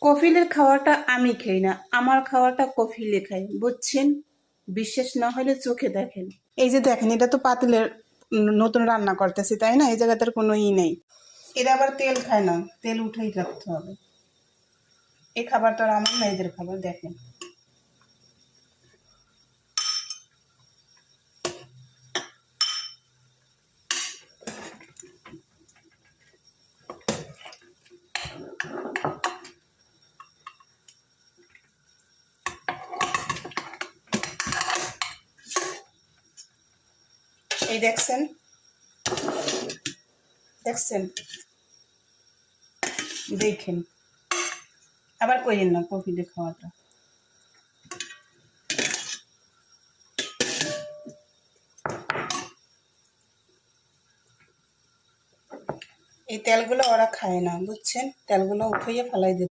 কফিলের খাওয়াটা আমি খাই না, আমার খাওয়াটা কফিলে খাই, বুঝছেন? বিশ্বাস না হলে চোখে দেখেন। এই যে দেখেন, এটা তো পাতিলের নতুন রান্না করতেছি, তাই না? এই জায়গাটার কোনো নেই। এরা আবার তেল খায় না, তেল উঠেই রাখতে হবে। এই খাবারটা আমার না, এদের খাবার। দেখেন, এই দেখছেন, দেখছেন, দেখেন। আবার কইেন না কফিলে খাওয়াটা। এই তেলগুলো ওরা খায় না, বুঝছেন? তেলগুলো উঠিয়ে ফেলাই দিতে।